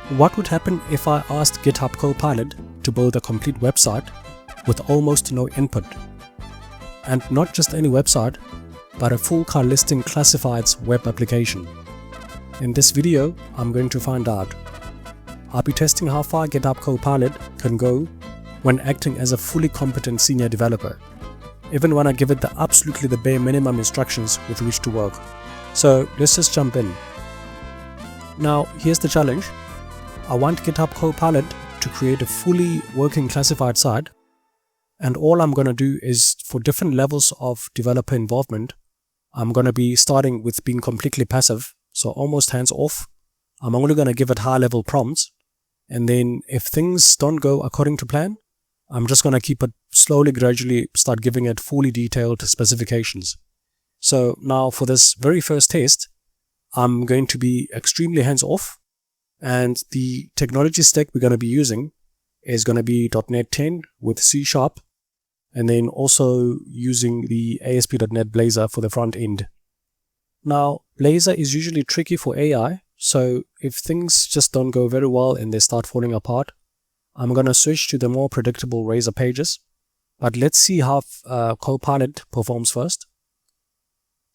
What would happen if I asked GitHub Copilot to build a complete website with almost no input? And not just any website, but a full car listing classifieds web application. In this video, I'm going to find out. I'll be testing how far GitHub Copilot can go when acting as a fully competent senior developer, even when I give it absolutely the bare minimum instructions with which to work. So let's just jump in. Now, here's the challenge. I want GitHub Copilot to create a fully working classified site, and all I'm going to do is, for different levels of developer involvement, I'm going to be starting with being completely passive, so almost hands off. I'm only going to give it high level prompts, and then if things don't go according to plan, I'm just going to keep it slowly, gradually start giving it fully detailed specifications. So now for this very first test, I'm going to be extremely hands off. And the technology stack we're going to be using is going to be .NET 10 with C#, and then also using the ASP.NET Blazor for the front end. Now, Blazor is usually tricky for AI, so if things just don't go very well and they start falling apart, I'm going to switch to the more predictable Razor pages. But let's see how Copilot performs first.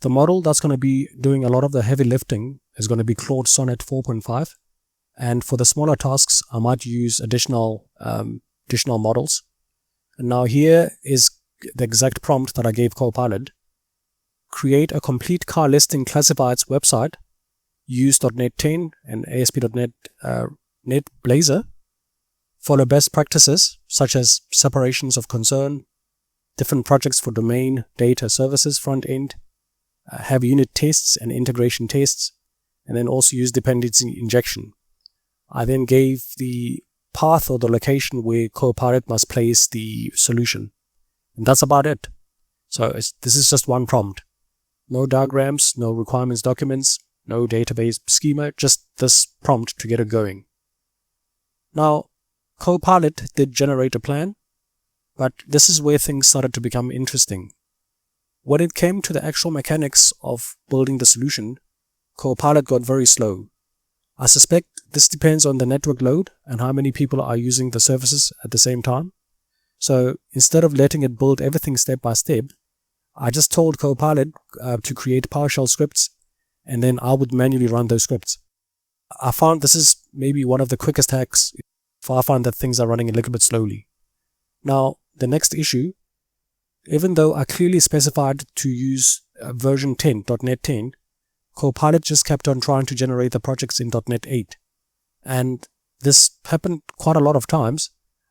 The model that's going to be doing a lot of the heavy lifting is going to be Claude Sonnet 4.5. And for the smaller tasks, I might use additional models. And now here is the exact prompt that I gave Copilot. Create a complete car listing classifieds website. Use .NET 10 and ASP.NET Blazor. Follow best practices such as separations of concern, different projects for domain, data, services, front end, have unit tests and integration tests, and then also use dependency injection. I then gave the path or the location where Copilot must place the solution. And that's about it. So this is just one prompt. No diagrams, no requirements documents, no database schema, just this prompt to get it going. Now, Copilot did generate a plan, but this is where things started to become interesting. When it came to the actual mechanics of building the solution, Copilot got very slow. I suspect this depends on the network load and how many people are using the services at the same time. So instead of letting it build everything step by step, I just told Copilot to create PowerShell scripts, and then I would manually run those scripts. I found this is maybe one of the quickest hacks if I find that things are running a little bit slowly. Now, the next issue, even though I clearly specified to use version 10, .NET 10, Copilot just kept on trying to generate the projects in .NET 8. And this happened quite a lot of times.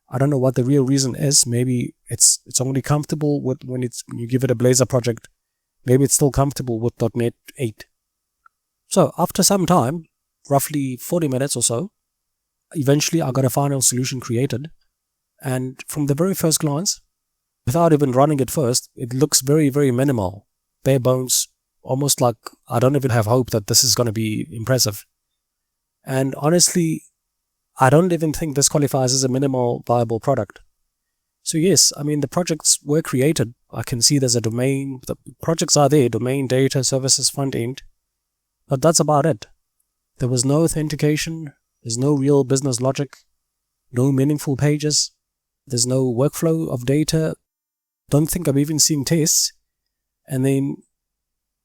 I don't know what the real reason is. Maybe it's only comfortable with when you give it a Blazor project. Maybe it's still comfortable with .NET 8. So after some time, roughly 40 minutes or so, eventually I got a final solution created. And from the very first glance, without even running it first, it looks very, very minimal, bare bones, almost like I don't even have hope that this is going to be impressive. And honestly, I don't even think this qualifies as a minimal viable product. So yes, I mean, the projects were created. I can see there's a domain, the projects are there, domain, data, services, front end. But that's about it. There was no authentication, there's no real business logic, no meaningful pages, there's no workflow of data. Don't think I'm even seeing tests. And then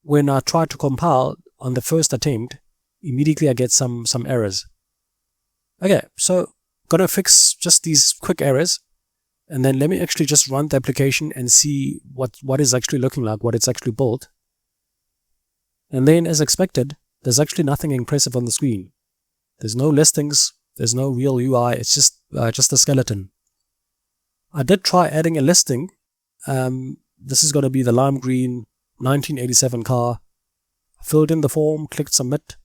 when I try to compile on the first attempt, immediately I get some errors. Okay, so gonna fix just these quick errors, and then let me actually just run the application and see what is actually looking like, what it's actually built. And then, as expected, there's actually nothing impressive on the screen. There's no listings, there's no real UI, it's just a skeleton. I did try adding a listing. This is going to be the lime green 1987 car. Filled in the form, clicked submit.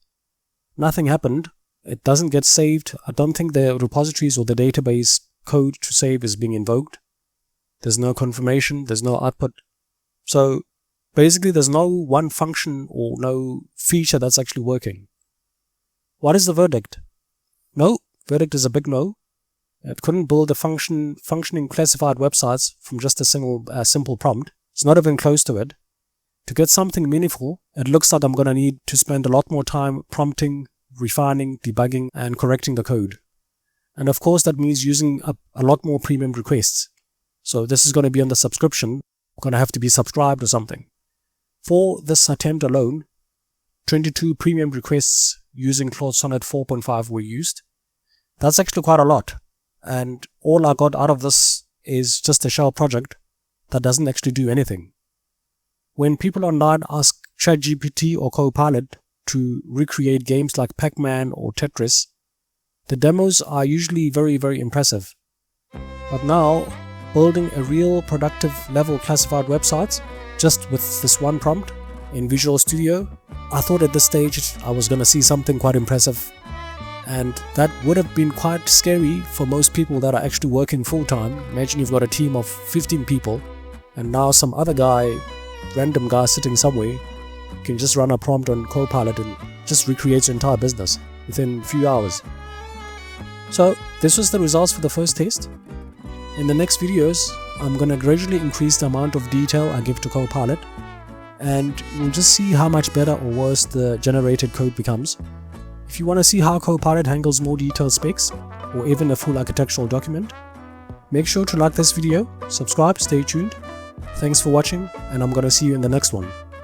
Nothing happened. It doesn't get saved. I don't think the repositories or the database code to save is being invoked. There's no confirmation. There's no output. So basically there's no one function or no feature that's actually working. What is the verdict? No. Verdict is a big no. It couldn't build a functioning classified websites from just a simple prompt. It's not even close to it. To get something meaningful, it looks like I'm going to need to spend a lot more time prompting, refining, debugging, and correcting the code. And of course, that means using a lot more premium requests. So this is going to be on the subscription. I'm going to have to be subscribed or something. For this attempt alone, 22 premium requests using Claude Sonnet 4.5 were used. That's actually quite a lot. And all I got out of this is just a shell project that doesn't actually do anything. When people online ask ChatGPT or Copilot to recreate games like Pac-Man or Tetris, the demos are usually very, very impressive. But now, building a real productive level classified websites just with this one prompt in Visual Studio, I thought at this stage I was going to see something quite impressive. And that would have been quite scary for most people that are actually working full-time. Imagine you've got a team of 15 people and now some other guy, random guy sitting somewhere, can just run a prompt on Copilot and just recreate your entire business within a few hours. So this was the results for the first test. In the next videos, I'm going to gradually increase the amount of detail I give to Copilot, and we'll just see how much better or worse the generated code becomes. If you want to see how Copilot handles more detailed specs, or even a full architectural document, make sure to like this video, subscribe, stay tuned. Thanks for watching, and I'm going to see you in the next one.